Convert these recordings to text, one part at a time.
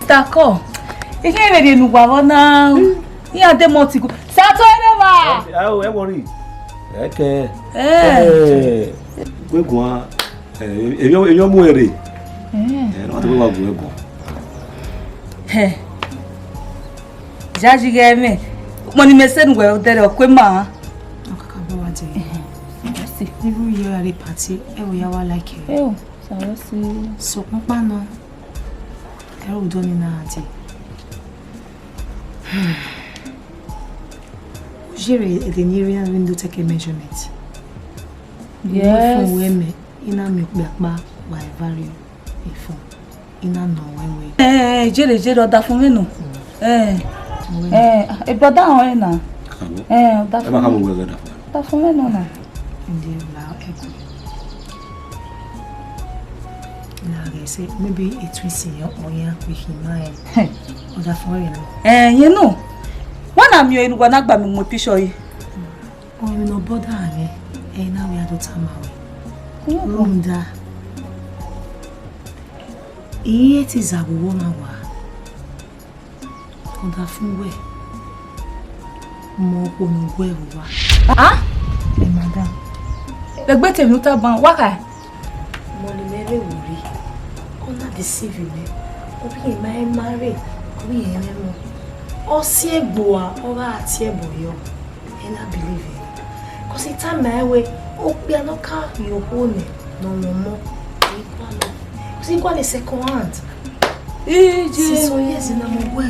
D'accord. Et qui est venu nous voir là? Il y a des mots qui ça toi là. Ah ouais, worry. OK. Oui quoi. Et yo muere. Non tu vas voir quoi. Já diga-me. Mon imesé nous va dire quoi ma. Merci. Vous y allez partir et vous y allez like. Ça va c'est so pas non. Elle vous donne une idée. Jere the near window take a measurement. Yes. Ina mi gbapa wa value ifo. Ina no wewe. Jere oda fún mi no. E boda on na. Oda fún. Ẹ má ká mo we da. Oda fún mi no na. Ndi la ego. I say maybe it will see or yeah with him oda fún you. You know. When I'm you in gonna gba mi mo picture yi. Oh, you no bother me. Now we are to tamawe. Runda. Iye ti zawo ma wa. Oda fún we. Mo ko no we wa. Madam. Egbe te mi ta ban wa kai. Mo ni mere wuri. Ona deceive me. Obi my marry. Obi yen mo. Osi egbo a ora ati ebo yo. And I believe it. Because it's time my way. Oh, we are not car you own it. No more. Because you got a second hand. So yes, in a way,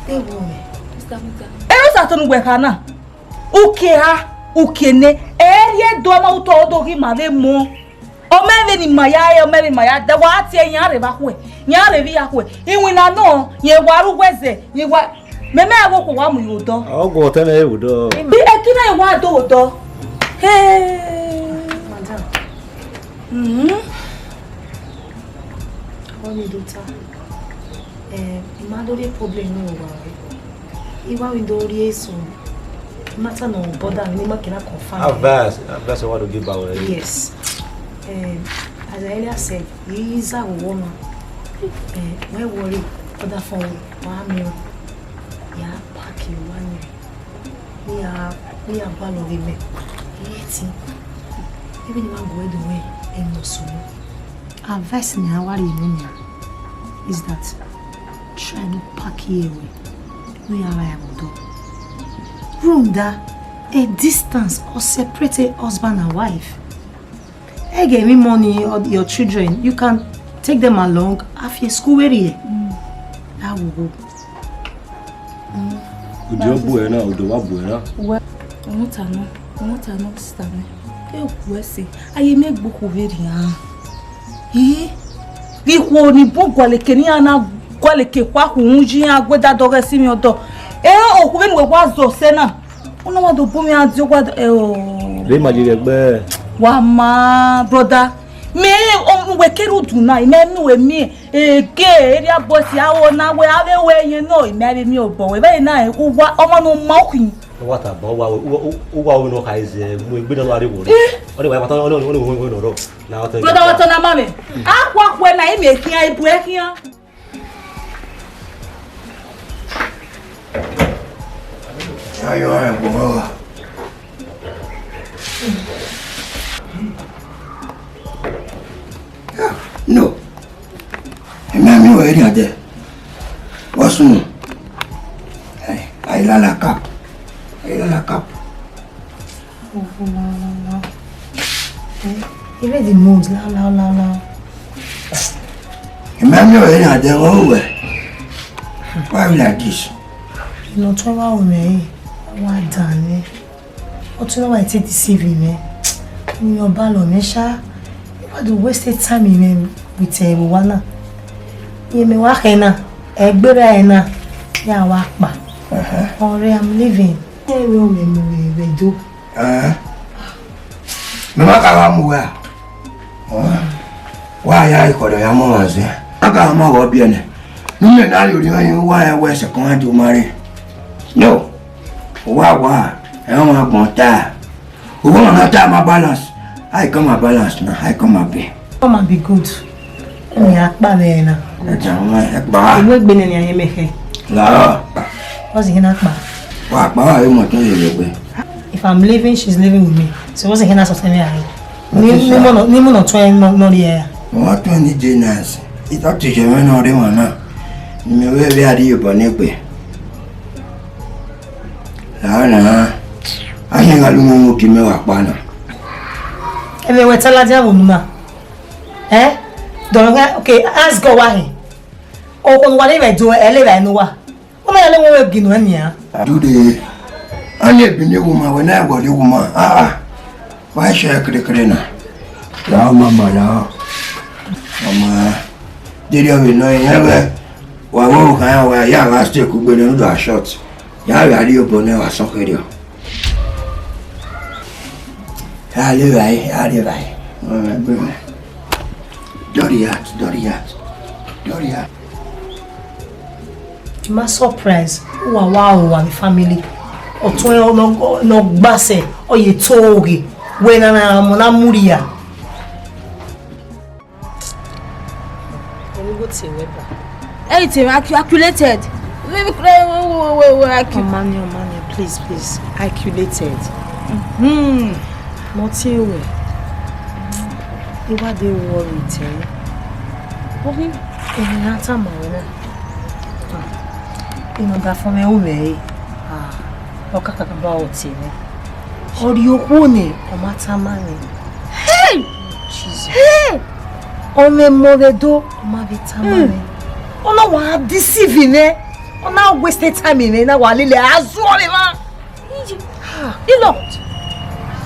they will me. Ero sa we kana. Ukene. Eri do ma uto do ki ma le mo. O me ni maya da wa ti eyan re ba ku e. Yan re bi ya ku e. Iwina no, ye waru gweze, ye wa Meme agoko wa mu yodo. Ogo tena e udo. Bi ekina e wa do odo. Madam. Oni dota. Imadori problem no wa. Iwa we do ri eso. Matter no bother ni ma kina confirm. Avance what to give away. Yes. As I earlier said, he is a woman. Why worry? Other phone, 1 million. Yeah, pack you 1 year. We are one of them. Even if I go the way, and no sooner. Advice me how you is that try to pack you away. We are able to. Room that a distance or separate husband and wife. I gave me money or your children. You can take them along after school area. That will go. Ujo buena, udo wa buena. Well, no sister me. We see. Aye me gboku veri han. Ri wo ni bo gwaleke ni ana gwaleke kwa hunji agbeda doge si mi odo. Oku be ni we wa zo se na. Una wa do bo mi adi ogwa Re ma jire gbe. Wa ma brother. Me we keru duna ime mi we mi ege area boss awo na we ave we yen no ime mi obo we be na uwa omo no ma okun. What about wa no kaize mu egbe do ari wo re. O de wa pata o no ro. Na o te. Brother what na ma me. Akwa kwe na ime kian ibu ekian. Ayo bo. No. Mami o eri ade. Wasunu. Ai la cap. Oh, no. You ready moves la. Mami o eri ade o we. Why like this? You know to wa o me. Wa dan o tún wá ti deceive me. Ni oba lo me sha. Why do waste time me with wa na? Ye me wa kena. Egbere ena. Ya wa pa. Ore I'm leaving. E we do. Mama ka wa mu wa. Wa ya ikodo ya mo wa se. Aka ma go bi ene. Nume na yo ri yan wa ya we se kan aju mare. No. Wa. E won gbon ta. Owo na ta ma balance. I come a balance now. I come a be. Come and be good. Me akpa me na. Akpa. We gbe ni aye mehe. La. What's he akpa? Wa akpa you must know. If I'm leaving, she's living with me. So what's he na so tell me aye. Ni mo no try no here. What 20 dinners? It's up to you no dey wana. Ni me we adi you bone pe. La na. Aye ngalumo ki me wa akpa na. Ebe we tell aja wo numa. Don't okay, ask God why. O kon wa le do ele ba no wa. O ma le wo we ginu ania. Do the ane bi ne woman when I body woman. Why share kre na? La mama la. Mama. Did you know ya wa wo kan wa ya wa stay ku gbe no do a shot. Ya ri ari obone wa so kere o. Ya le vai. Doriat. My surprise. Wow, the family. O to no gbase o ye togi. We na mona muria. We go to wepa. Everything accumulated. Oh man, please. Accumulated. Not you. You are the worried, Okay. in that moment. You know that for me away. Look about it. Or you own it, or matter money. Hey! Jesus. Hey! On me mother do, my vitamine. Oh no, what deceiving eh? Oh now wasted time in na wa lile azuri ma.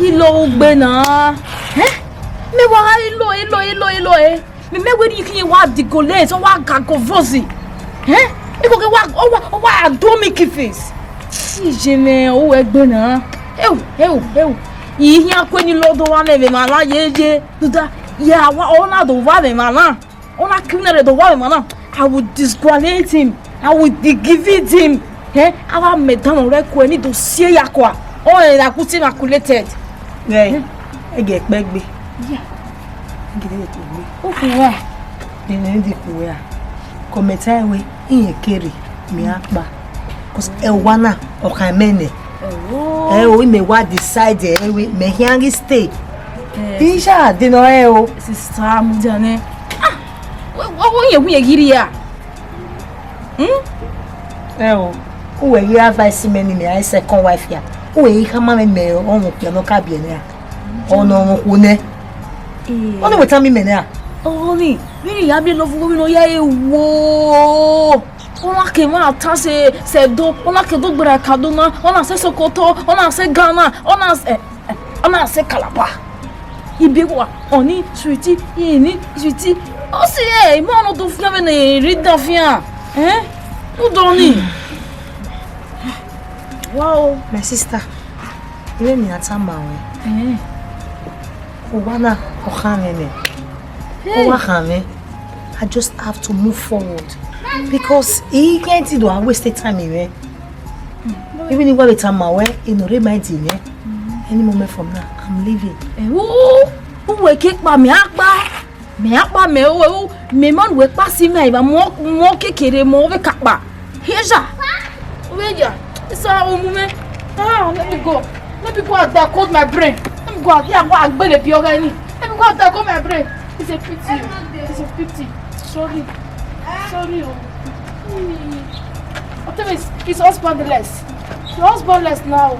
Ilo gbe na. Me wa ilo eh. Me we ni kin wa digole so wa gago vozi. Iko ke wa do me kifis. Je me o egbe na. Eu. Yi akweni lodo wa me ma la yeje. Duda ya wa ona do wa me ma na. Ona criminal do wa me ma na. I would disqualify him. I would give it him. Our madam request any dossier yakwa. Oh, la kuti calculated. Yeah. I get back be. Yeah. Get it me. Okay. The name the kuya. Kometa we in keri mi akba. Cause e wana o kan mene. Oh. We me wa decide we me hiangi stay. Isha de no o. Sister mudane. What you giri ya? Who you advise me I second wife ya. Who you come me on piano cabinet. Oh no, one. Only with me mena. Only. Really ya be love go no ya wo. Ona ke ma ta se do, ona ke do gbara Kaduna, ona se Sokoto, ona se Ghana, ona se Calabar. Ibegwa oni sweetie, ini sweetie. Oh c'est moi on doit faire une ride d'affaires. Où donner? Wow, my sister. You me atamba we. Wana okhane. I just have to move forward because he can't do I wasted time here. Even if we time away, you know remind me. Any moment from now, I'm leaving. Who will kick me akba? Me akba me man we pass him I mo kekere mo we kakba. Heja. Weja. It's our moment. Let me go. Let me go out there cold my brain. Let me go out there go agbele bi ogani. Let me go out there cold my brain. It's a pity. Sorry. It's husbandless. You're husbandless now.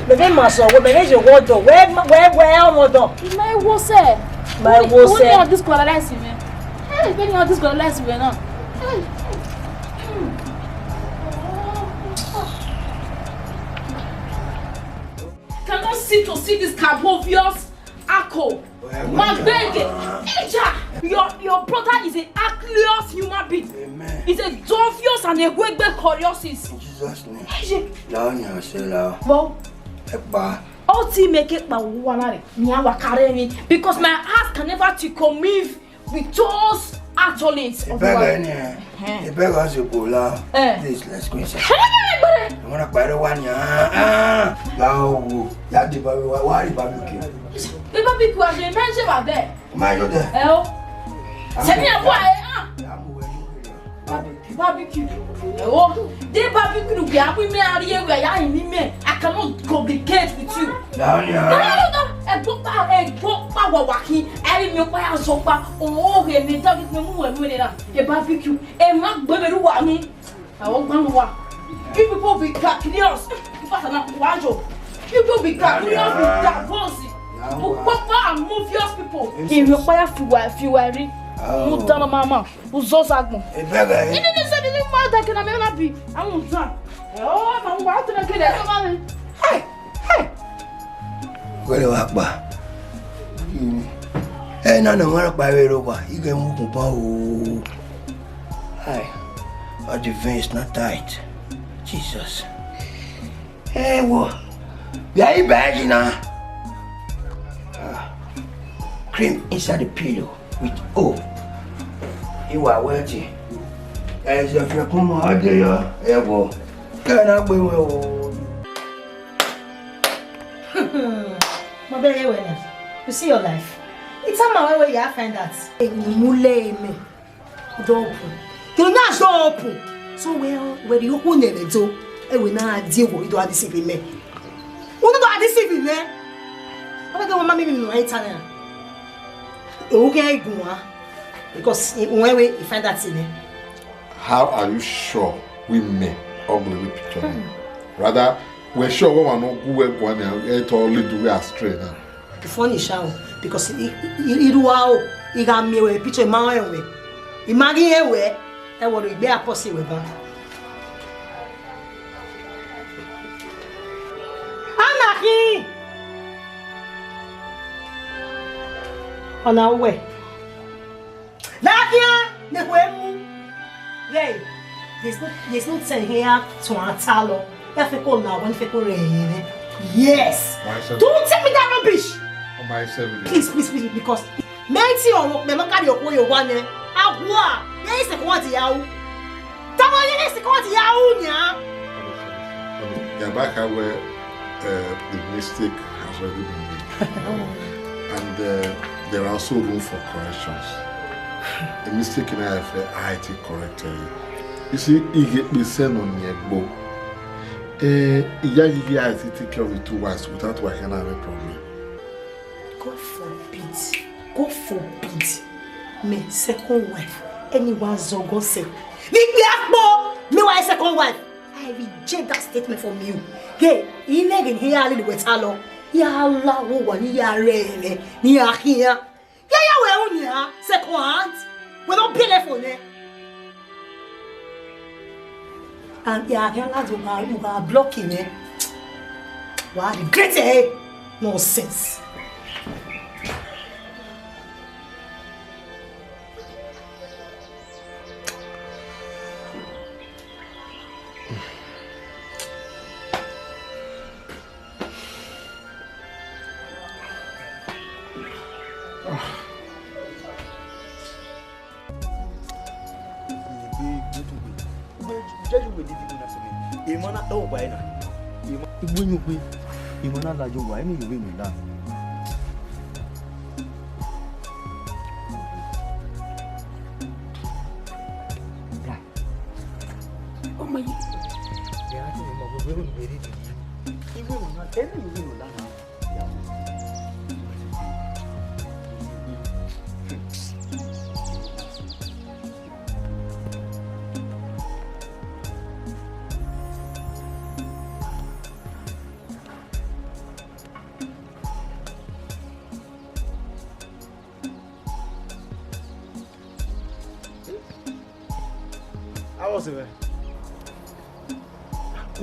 Bebe maso, we manage your word. Where modo? My wose. My wose. When you disqualify me. Hey, when you disqualify me now. Cannot sit to see this cab of yours, Akko. My baby, your brother is an accurate human being. Amen. He's a obvious and a wegbe curiosis. In Jesus' name. Lao nya se lao. Well, Ekpa. Oti make it my wanare. Nyawa carry me because my heart can never to commit with those accolades. The beggar us to go lao. Please, let's go inside. I want to buy the one. Go. That the barbecue. The barbecue as you mentioned about there. My God. Send me a boy. Barbecue. Oh, the barbecue we are with me out here where I am in me. I cannot complicate with you. No. A book power walking, every milk by a sofa. Oh, we may talk with me a barbecue. A mark baby who want me. I won't go. People be cracking us. People be cracking us with that bossy. Papa, move your people. He require fuel. Mutana mama, uzosagmo. Ini ni se ni mata que na me na bi. Amunza. Oh, ma ngwa tu na kede so mama. Hey. Kwele wakba. Na ngara pa we ro kwa. Ige mu ku pa o. Hey. But the veins not tight. Jesus. Hey, wo. Very bad, cream inside the pillow with O. You are waiting. As if you come out there, ebo. Can I be well? My baby, you see your life. It's a man where you find that. Mule me. Don't. You're not so open. So where you open it, so I will not deal with you deceive me. Who don't deceive me? I'm going to mammy in right time. Okay, go because when we find that in there. How are you sure we may ugly picture? Rather, we're sure we will not go one and only do we astray now. The funny show because it wow, he got me a picture my way. Imagine a way that would be a possible. Anaki! On our way. Lakia, the way. Yay, there's no saying here to our talo. Yes. Don't tell me that rubbish. Please, because Nancy or me look at your boy one. Agua, yes, the quantity out. Tama, yes, the quantity out. Yeah, back where the mistake has already been made. And there are also room for corrections. The mistake in IT corrected. You see, it get me sent on your boat. I take care of the 2 wives without working on a problem. God forbid. Me second wife. Anyone zogo say. Me my second wife. I reject that statement from you. Hey, you never hear a little bit hello. Ya Allah, one ya rele, ni here. Ya we on ya second. We don't pay for it. And ya you are blocking it. Wow, regret it. No sense.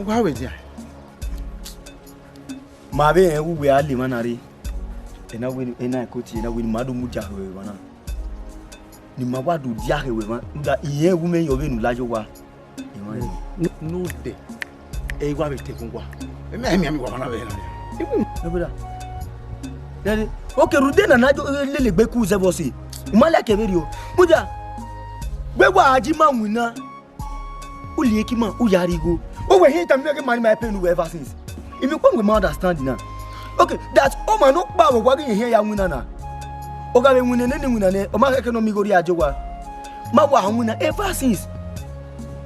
Why was it? Mabe and we are limanari. And I will and I could see that with Madame Mujahu. Nimawadu Jahe, that ye woman you win Lajowa. No day. A wabi taking one. A man, one of it. Okay, Ruden and I do Lily Becuza was it. Malaka video. Muja. Where were Ajima Wina? Uliekima Uyarigo. Oh, we hate and make money my pain ever since. If you come with my understanding now. Okay, that's all my no power working here young winner. Okay, when any winner, or my economic go ajowa. My winner ever since.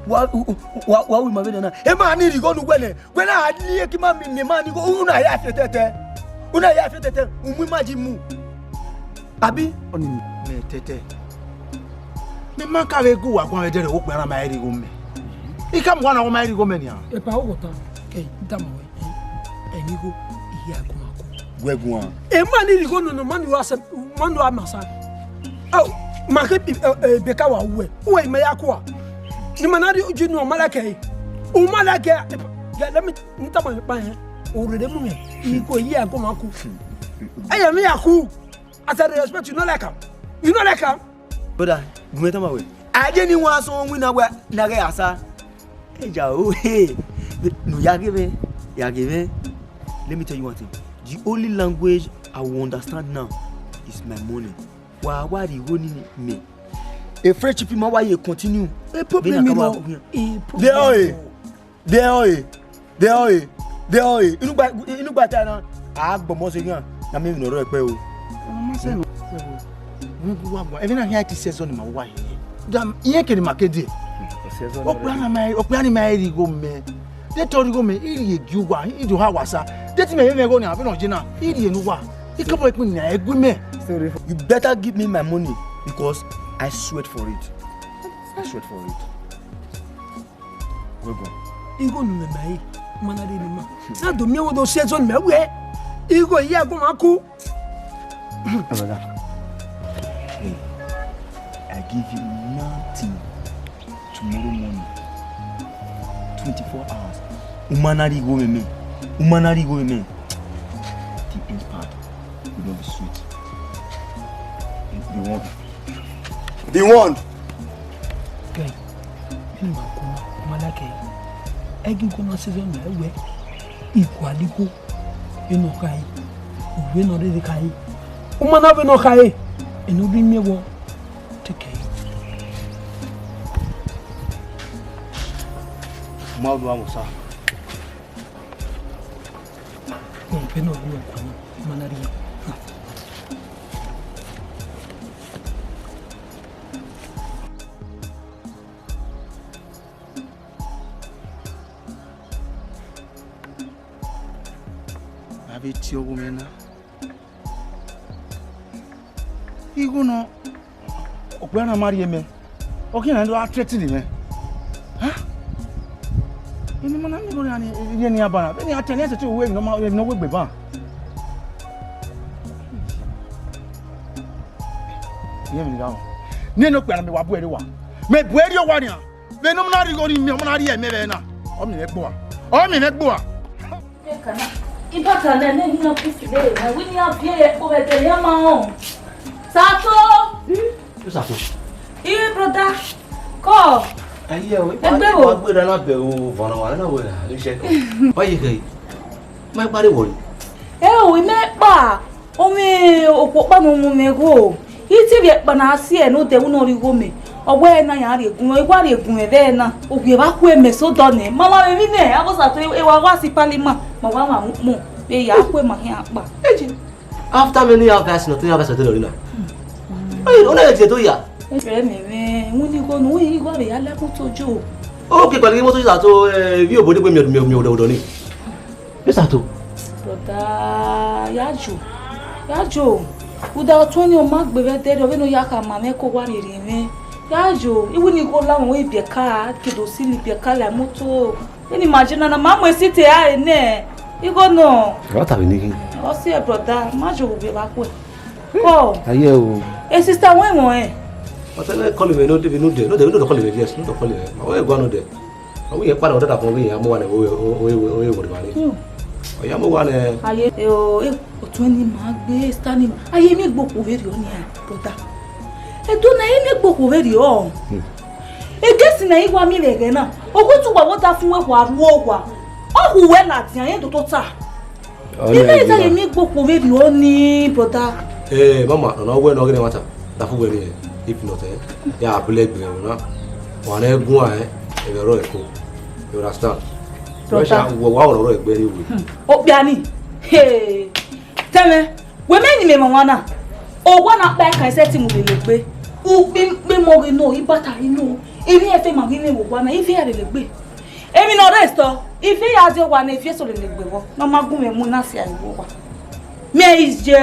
What we my winner? A man need to go to when I had near my money go una after that. Una after that, we imagine. Abi on me tete. Me man carry go wa kwa ejere wo pera ma eri go me. I come one of my eri go me nia. E pa wo ta. Eh, dama we. Eni go iya go mako. Gwegun. E man ni go no man you asem man do amasa. Oh, market beka wa we. We me yakwa. Ni manari uju no malake. O malake ya let me ntama pa he. O rede mu me. I go iya go mako. Aya me yaku. As I respect you, not like him. You know like him? Brother, you met him away. I didn't want someone win away. Nagasa. Hey, Joe. Hey. No, Yagime. Let me tell you one thing. The only language I will understand now is my money. Why are you running me? A friendship in my way continue. A problem. They are. You know better now. I have more again. I mean, no repel. Even I hear this says on my wife. Damn, you can make it. Open my go me. They told you go me. You go. You do how was that? That me go now. We no jina. You know what? You come with me. You better give me my money because I sweat for it. Go. You go no me. Manade ni ma. Na do me wo do says on me we. You go here go maku. Hey, I give you nothing tomorrow morning. 24 hours. Umanari go with me. The end part will not be sweet. The one. Okay. Malake. Egi ko na season na we. Equally go. You know kai. We no dey kai. Umana be no kai. Enu bi me wo take it. Maudu amusa. Pe no wo ko manari. Abi tio gumena. Igu no okwana mari me. Okay na do threaten me. Huh? Ini mana mi go ni ni abana. Ni atene se ti we no ma no we gbe ba. Ye mi ga. Ni no kwana me wa bu eri wa. Me bu eri wa ni a. Me no na ri go ni mi mo na ri e me be na. O mi me gbo a. E kana. Iba kana ne hina kufide na wini apie ko betele ma on. Sato! Sato. Iye brother. Ko. Aye o. Egbe wo. Agbe na be o vona wa na we na se ko. Oyi kai. Mai pare wo. O me pa. O me opopa no mu me go. Iti bi pa na ase e no de wo no ri go me. Owe na ya re gun e gwa re gun e be na. Ogwe ba ku e me so do ne. Mama me bi ne. Abo Sato e wa si palima. Ma wa ma mu. Be ya ku e ma hin apa. Eji. After many hours no to ya Sato lori na. Oyi o na je to ya. Ẹ mẹ̀mẹ́ wọ́n ní kó nù wọ́n yí gbọ́ rẹ̀ alẹ́kùn tójú. Ó kí pẹ̀lú kí mo tó Sato bí òbòdé pé mi ò ní. Bí Sato. Broda Yajo. Uda ọtún ni o máa gbẹ̀rẹ̀ tẹ́lẹ̀ ọ̀bẹ́nu ya ka màmá kó wá rèrè mẹ́. Yajo, ìwú ni kó láwọn wọ́n ìbẹ̀ ká kìdò sí ìbẹ̀ ká là mọ́tò. Ẹni màá jẹ́ nana máa mọ̀ ẹ́ sí tẹ̀ á ẹ̀ náà. Igo náà. Ọ̀rọ̀ tàbí ní kí. Ọ sí ẹ̀ broda, má jò wò bẹ̀ bá pẹ̀. Kọ́. Ayé o. Ẹ sista wọ́n ìwọ̀n ẹ̀. Ọtẹlẹ kọlu mi no de kọlu mi yes no to kọlu mi o e gwa no de o ye para o da ko mi amu wa ne o wo de ba ni o ya mo wa ne Ayé o tún ni máa gbé stani ayé mi gboko veri o ni a broda e do na ayé mi gboko veri o e gesi na igwa mi lege na ogutu gwa wota fún we kwa ruo gwa o hu we na ti ayen to ta ile ita ayé mi gboko veri o ni broda mama no we no gene mata ta fu we ni if not ya abule gbe na wa na egun a e ro e ko you understand Brother. Wa oro egbe ni we. Obiani. Hey. Teme, we me ni me wana. O wana pa kan se ti mo le gbe. U pe mo ri no, ibata inu. Ibi e fe ma ri ni wo wana, ifi ya le gbe. Emi no rest o. Ifi ya je wa na ifi so le gbe wo. No ma gun me mu na si ariwo wa. Me is je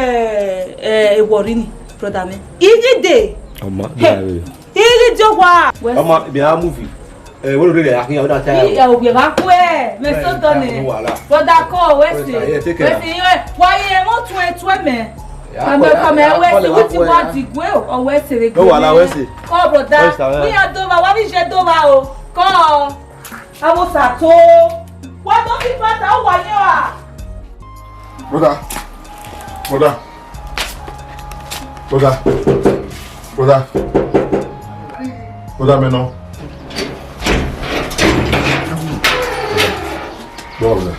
worry ni, brother me. Iji day. Oma, yeah. Iji jowa. Oma, bi a movie. Wo lo re akin o da ta. Iya o bi ba ku e. Me so to ni. Brother ko we si. We si wa ye mo tun etu me. Come we si wuti wa digwe o we si re. No wala we si. Ko brother. We are dova, wa bi je dova o. Ko. Awo sato. Wa do fi pata o wa ni wa. Brother, maintenant. Brother.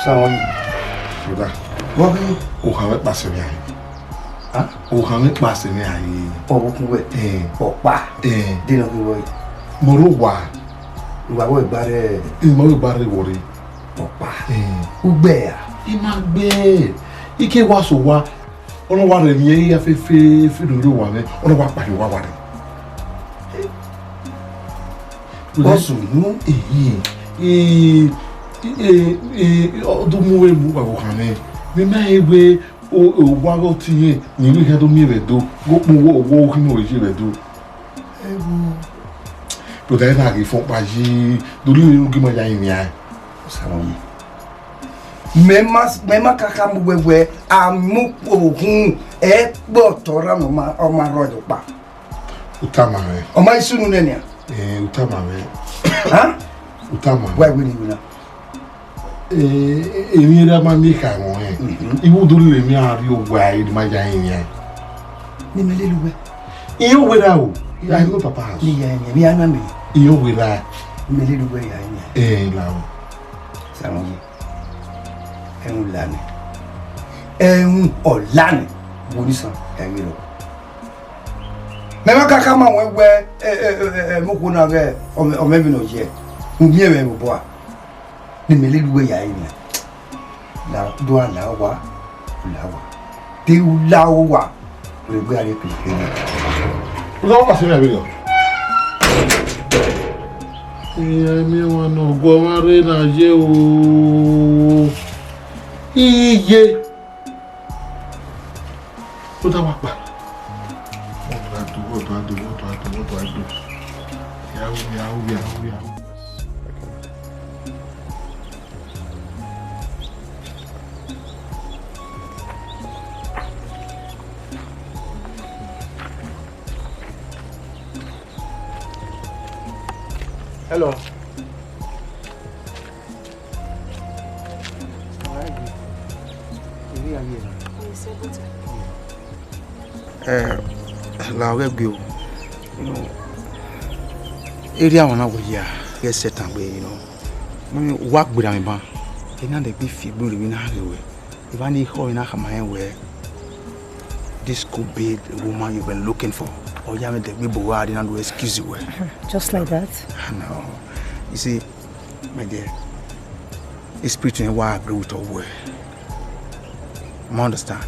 Ça va. Brother. Oui. O kàn passe mi ayi. Ah? O kàn passe mi ayi. O ku we. Opa. Dino ki wo. Mo ro wa. Wa wo gbare. Mo ro gbare wo re. Opa. Ugbe ya. Ima gbe. Ike wa so wa. Ono wa re mi ya fe do wa ne. Ono wa pari wa re. Osu nu do mu e mu wa kan ne. Mi ma egbe o wa go ti yin ni wi kan do mi re do. Go po wo ki mo je re do. But then I give up by do you give me ya yin. Salon. Mema kaka mwewe amu ohun gbo tora no ma o ma rojo pa. Utama re. O ma isunu nenia. Utama re. Ha? Utama. Why we ni na? Emi ra ma mi ka won iwo do le mi ari o wa e ma ja yin yan. Ni me leluwe. Iyo we ra o. Ya go papa house. Ni ya yin mi ana mi. Iyo we ra. Me leluwe ya yin. La o. Salon. Ẹ̀hún lánì ẹ̀hún ọ̀lánì wòlísàn ẹ̀yìn lọ. Mẹ́wàá kàkà máa wọ́n wẹ́ mọ́kò náà rẹ̀ ọmọ mi náà yẹ omi ẹ̀rẹ̀ mọ̀ bọ́ a ní mẹ́lẹ́lúwẹ̀ yà ẹ̀yìn náà dọ́ àláwà ọ̀làwà tí ó láwọ́ wà lè gbé àrẹ pèsè ní. Ó lọ́wọ́ pàṣẹ mi àbílẹ̀. Ìyá mi wọn náà gbọ́ wọn rí náà yé o. Iye ó dá wa pa wọ́n tó àdó yahoo. Hello. La web go, area one over here, get set and way, work with me, man. And the beef you will win highway. If I need how in a man where this could be the woman you've been looking for, or you haven't the people who didn't do excuse you. Just like that? No. You see, my dear, it's pretty why I agree with your word. I understand.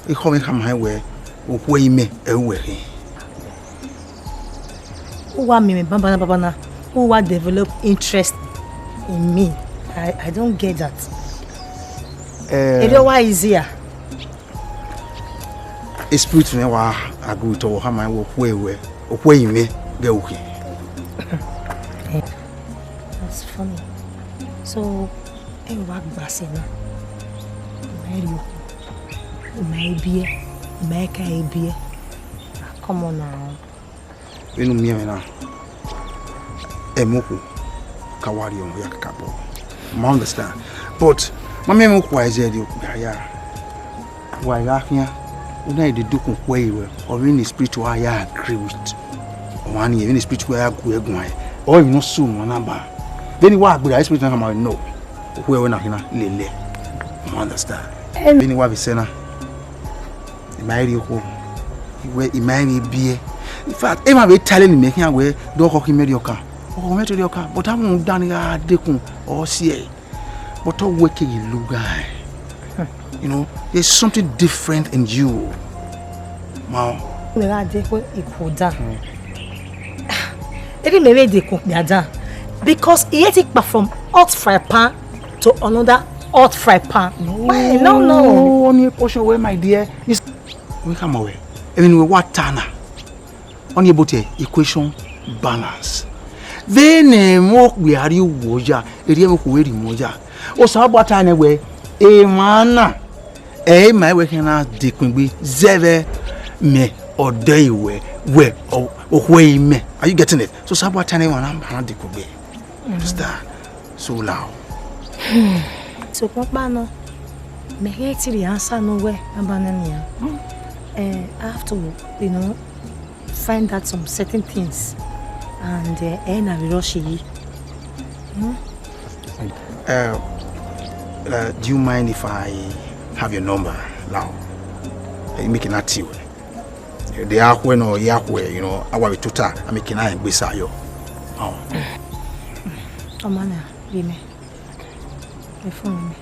If how in a man where who me away. Who want me, Baba? Who want develop interest in me? I don't get that. Why is here? It's pretty why I agree to how my work way me go. That's funny. So, I work Basina. Maybe. Make a beer. Come on now. We know me now. Emoku Kawari on Yakabo. I understand. But my memoku is there. Why here? When I do way or in the spiritual I agree with. One year in the spiritual I agree with. Or you know soon one number. Then what would I speak to him? I know. Where we're not here. Lele. I understand. Then what we say now? Marry who where marry be. In fact, am I telling me making away do hockey mediocre? Oh, mediocre, but I'm done ya dekun. or see. But all working you look guy. You know, there's something different in you. Wow. Because he take from hot fry pan to another hot fry pan. Why? No. Only a portion where, my dear, is we come away. I mean, we what Tana? Only about equation balance. Then walk we are you woja, a real way moja. O sabot anyway, a man, a my working as dick will be zeve me or day way or way me. Are you getting it? So sabot anyone I'm dick will be. Understand? So loud. So Papa no, me hate the answer nowhere abandonia. I have to, you know, find out some certain things and I will rush you. Do you mind if I have your number now? I'm making that tea. The Aqua or Yahweh, you know, I want to talk. I'm making I beside you. Oh, man, give me. The phone me.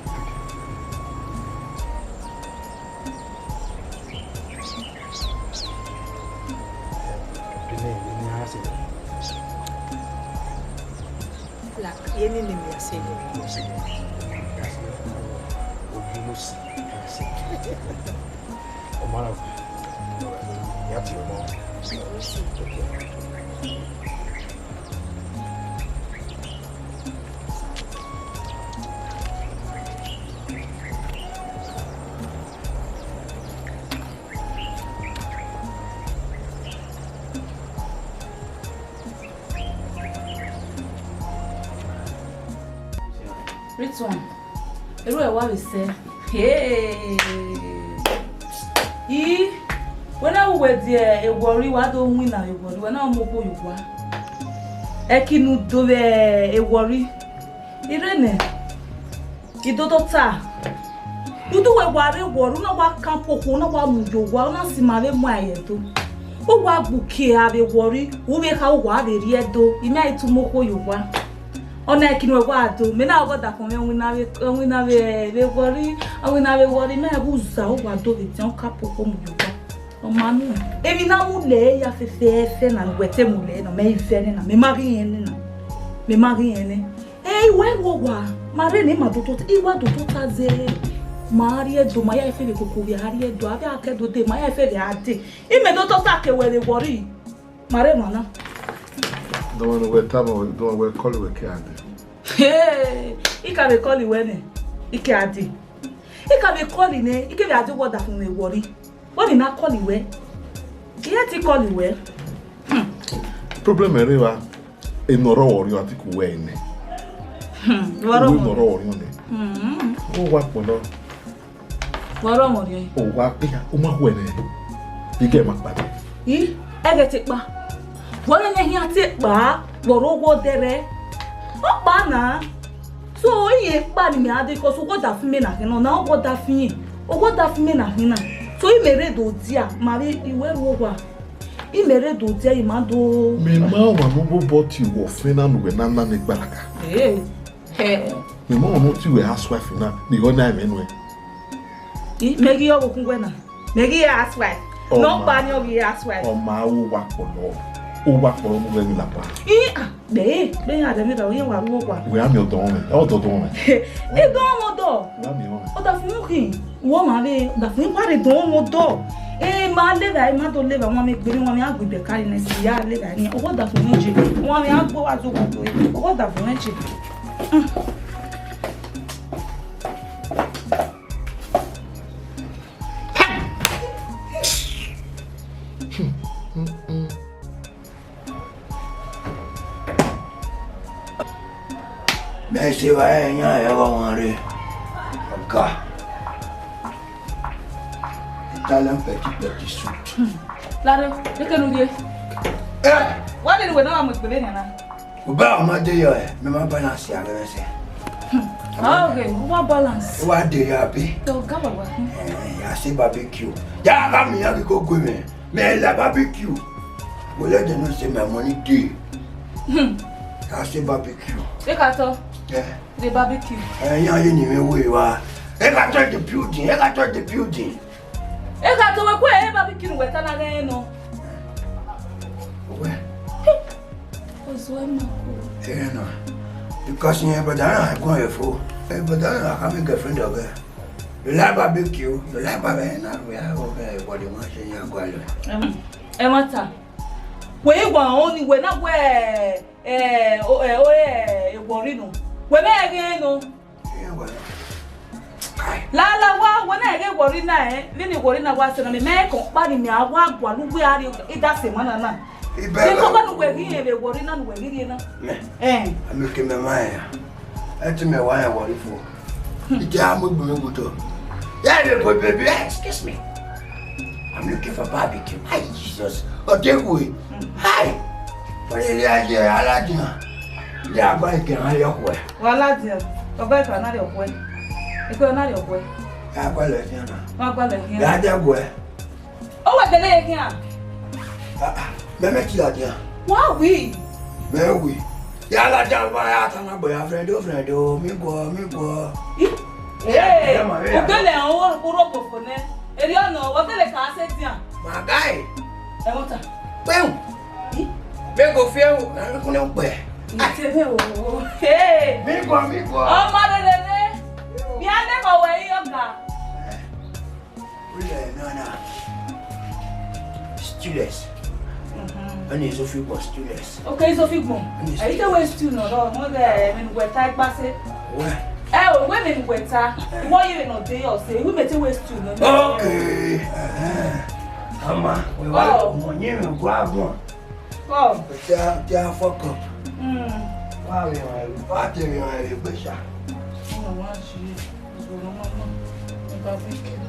Which one? What we say? Hey. When I were there, a worry, what don't win a worry. When I'm more you were. Ekinu do a worry. Irene. Idota. You do a worry, no what camp or no one you will not see my way. Oh, what bouquet have a worry? Who make how what a real do? You may to more you want. Ona kinwe watu mina ogoda kwa winawe worry awinawe worry me abuza ogwado bitan kapo ko mujuba o manu emi na mule ya fefe na gwete mule no me ife ni na me mari ene we wogwa mare ni madoto iwa doto taze mari edo maya ife le kokko bi ari edo abi akedo de maya ife le ade ime doto ta ke were worry mare mana. Don't want to wear tamo, don't wear collie with candy. Hey, he can be calling when he can't. He can be calling it, he can be ado what that from a worry. What in not calling where? He had to call you where? Problem is, in no row you are to go in. What on no row on it? Oh, what one? What on you? Oh, what? Uma when you get my body. He, I get it back. What in here take back? What over there? Oh, bana. So, he bad me, I because what that me na hino, now what that me, or what that me na hina. So, he made do dear, Marie, you were over. He made do dear, you man do. Me, ma, no bought you or Finan with Nana Nibalaka. Hey, me, ma, not you a housewife now, the one I'm anyway. He make you over Kungwena. Make you housewife. No banyo be housewife. Oh, my work for law. Oh, what for moving la pa. They are the middle, you are walk. We are your dormant, all the dormant. They don't do. Oh, the funky woman, the thing what they don't do. Eh, my liver, I might live. I want me bring one out with the kindness. Yeah, live. I what the funky one out go as what the funky. Merci, ouais, ya Marie. Encore. Talent petit soupe. Là, je peux nous dire. What did we know? I'm with Belena. Uba, ma de yo, me ma balance ya le se. Okay, what balance? What de ya bi? So, come on. Ya se barbecue. Ya ga mi ya ko go me. Me la barbecue. Mo le de no se me money dey. Ya se barbecue. Ekato. Yeah. The barbecue. Yeah, you need me where I got the building. I got the building. I got to work where barbecue with an arena. Where? Was one Yeah, because you but I go here for. But I have a girlfriend of her. You like barbecue, you like barbecue, we have what you want to say. Emata. Where you only when I wear Warino. When I again no. Lala wa when I get Warina, then you Warina was an American body me. I walk one who are you? It does a man. You come where he is Warina where he is. I'm looking at my that's me why I want for. Yeah, I'm going to. Yeah, baby, excuse me. I'm looking for barbecue. Hi, Jesus. Oh, there we. Hi. What is that? I like you. Yeah, but I can't your way. Well, I did. But back another way. It's another way. I got it here. I got it here. That way. Oh, what the leg here? Let me kill it. Wow, we. Where we? Yeah, I got my heart and my boyfriend. Me go. Hey, okay, I want to go for it. Eliano, what the heck I said here? My guy. Emota. Well, me go feel. I don't know where. Hey, Me go. oh, mother, me I never wear yoga. Really, no. Students. And it's a few more students. Okay, so few more. I either way student or more than we're tight basket. Where? Oh, women wetter. Why you no day or say we may waste to no. Okay. Mama, we want money and grab one. Oh. But they are fuck up. Why we are party we are a busha. No one she is no mama. Barbecue.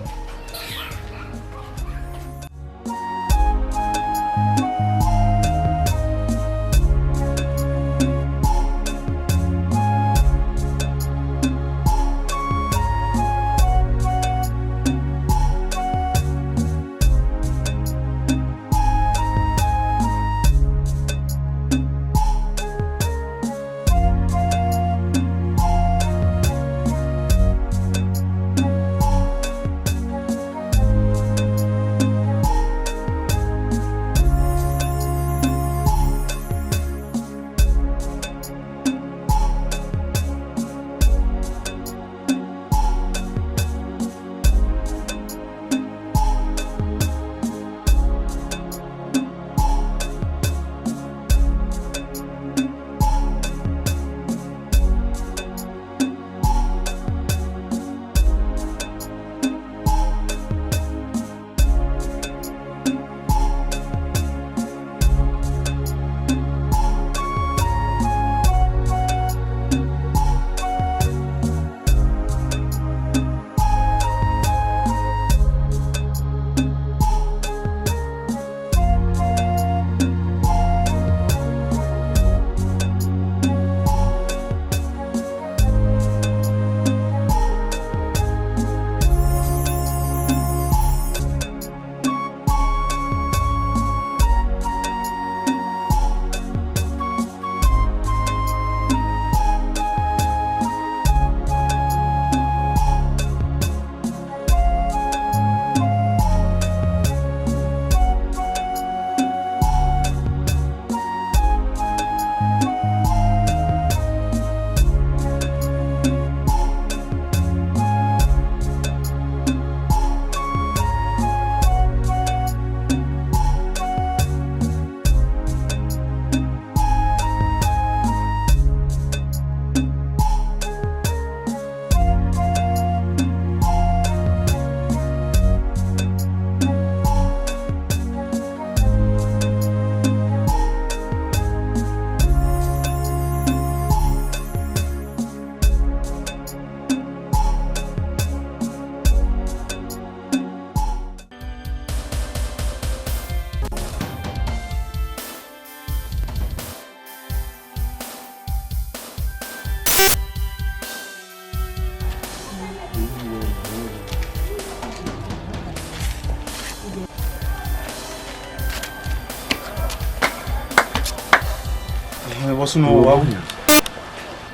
What's no?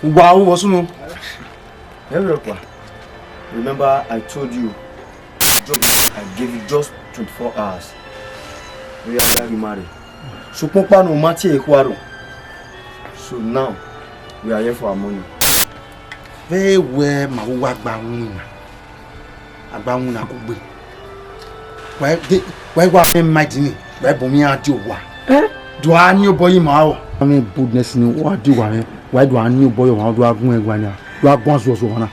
Wow, what's no? Remember, I told you, I gave you just 24 hours. We are going to marry. So, Papa no matter equal. So now, we are here for our money. Very well, my work banguna. A banguna could be. Why was I imagining? Why Bomia do what? Do I new boy Mao? I mean, goodness, no, what do I? Why do I new boy how do I go and go? Do I go to one?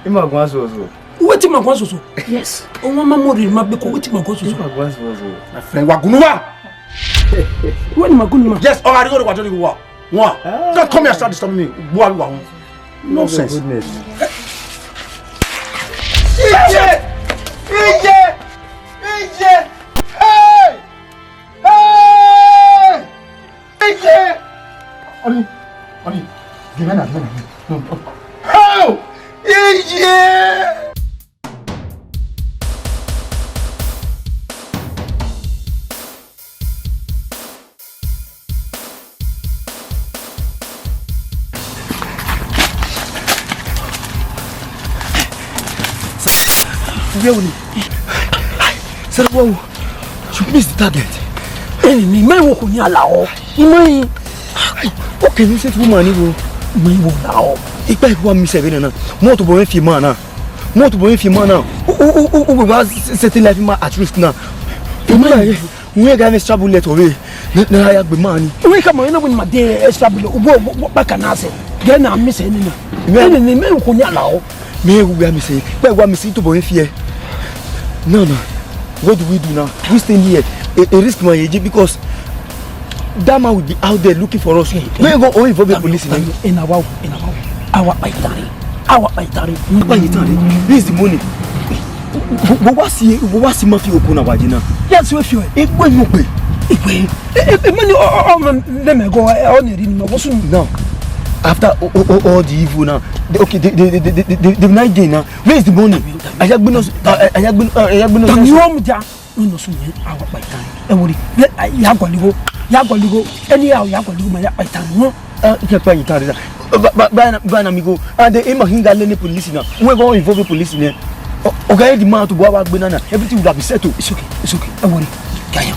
Ima gwanso so. Wait my gwanso so. Yes. O mama mori ma be ko wait my gwanso so. Ima gwanso so. My friend wagunuwa. When magunuma. Yes, oh I go to what you want. What? Don't come here and start disturbing me. What? Nonsense. Goodness. Hey! Honey, give me that. How? Yeah! Sir, wow, you missed the target. Enemy, my work on your law. My. What can you say to woman? My work now. If I want me 7 and more to boy if man now. More to boy if man now. Oh, was setting life at risk now. We got a trouble let away. Now I have the money. We come on when my day is trouble. What back can I say? Then I'm missing. Enemy, my work on your law. Me we are missing. But what me see to boy fear? No. What do we do now? We stay here. A risk my age because that man will be out there looking for us. We go only involve the police in our baitari. This is the money. But what's the mafia open our dinner? Yes, we feel it. When you pay, money go on now. After all the evil now, the night day now, where is the money? I have been no so our by time. And what you have got to go. Anyhow, you have got to go by time. No, but amigo, and the aim of him that police now. We're going to involve the police in there. Okay, the man to go out banana, everything would have been settled. It's okay. Don't worry. Gaya.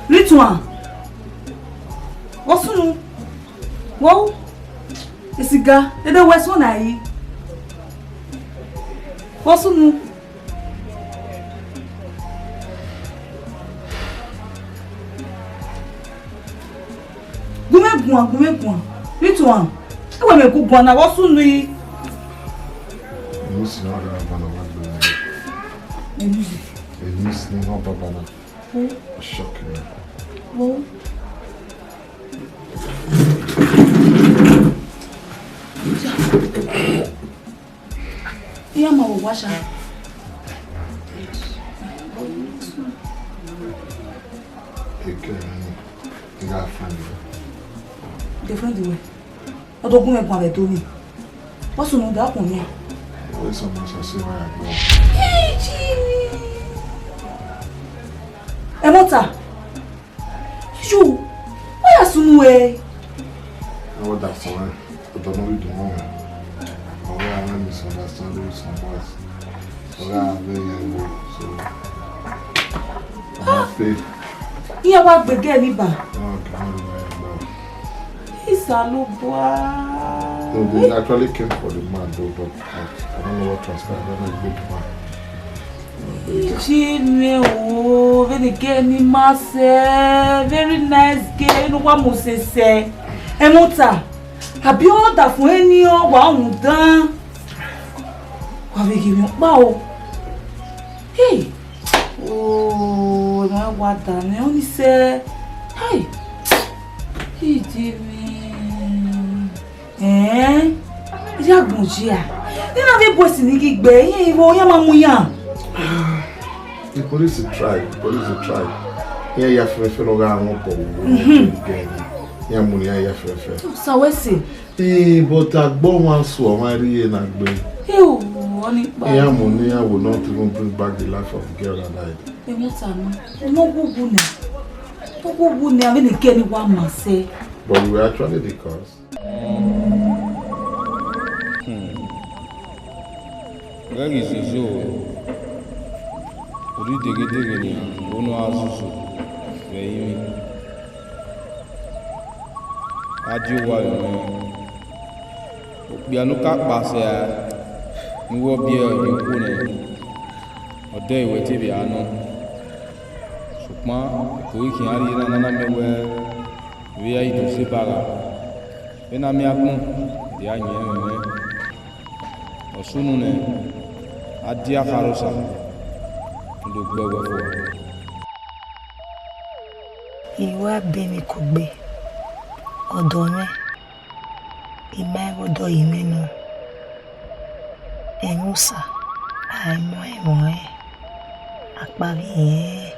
Ritwan. What's new? Wow. It's a guy. Did I was one eye? What's new? Gume gumegun. Litwan. E we me ku gun na wo sunu yi. Musi na ga bana wa gbe. Musi ni no baba na. Shocking. Wo. Iya ma wo washa. Different way. Odogun egbon re to ni. Wọ́n sùn da kun ni. Wọ́n sọ ma ṣe ṣe wa gbo. E mota. Ju. Why asunu e? I want that someone. I don't know the moment. I will misunderstand with some words. So I am very angry. So I'm happy. Iya wa gbege ni ba. No, can't do Isalubwa. So they actually came for the man though, but I don't know what transpired. I don't know the big man. Chime o, very gay ni mase, very nice gay no wa mo se se. E mota. Àbí o da fún eni o wa un dan. Wa be gi mi pa o. Hey. Oh, ma wa da me o ni se. Hey. Ijimi. Ya gunjia. Ni na be boss ni gigbe yin iwo yan ma mu yan. The police tried. Yeah, you have to know how to go. Yeah, money, yeah, fair. So we see. But agbo wan so ma ri e na gbe. You oni pa. Yeah, money, I will not even bring back the life of the girl that died. E mo ta no. O mo gugu ni. O gugu ni ave ni ke ni wa ma se. But we were actually the cause. Where is the zoo? Ori dege ni onu asusu reimi. Adio wa yo. Bi anu ka pase a ni wo bi e ni ku ne. Ode iwe ti bi anu. Ṣùgbọ́n ko ki ari na na mewe we ai do se bara. E na mi akun di anye me. Osunu ne adia karosa. Ndo gbewo fo. Ìwà bemi kò gbé ọ̀dọ̀ rẹ̀ ìmá ẹ̀rọ̀dọ̀ ìrìnà ẹ̀rùsà àìmọ̀ ẹ̀rọ̀ ẹ̀ àparí ẹ̀.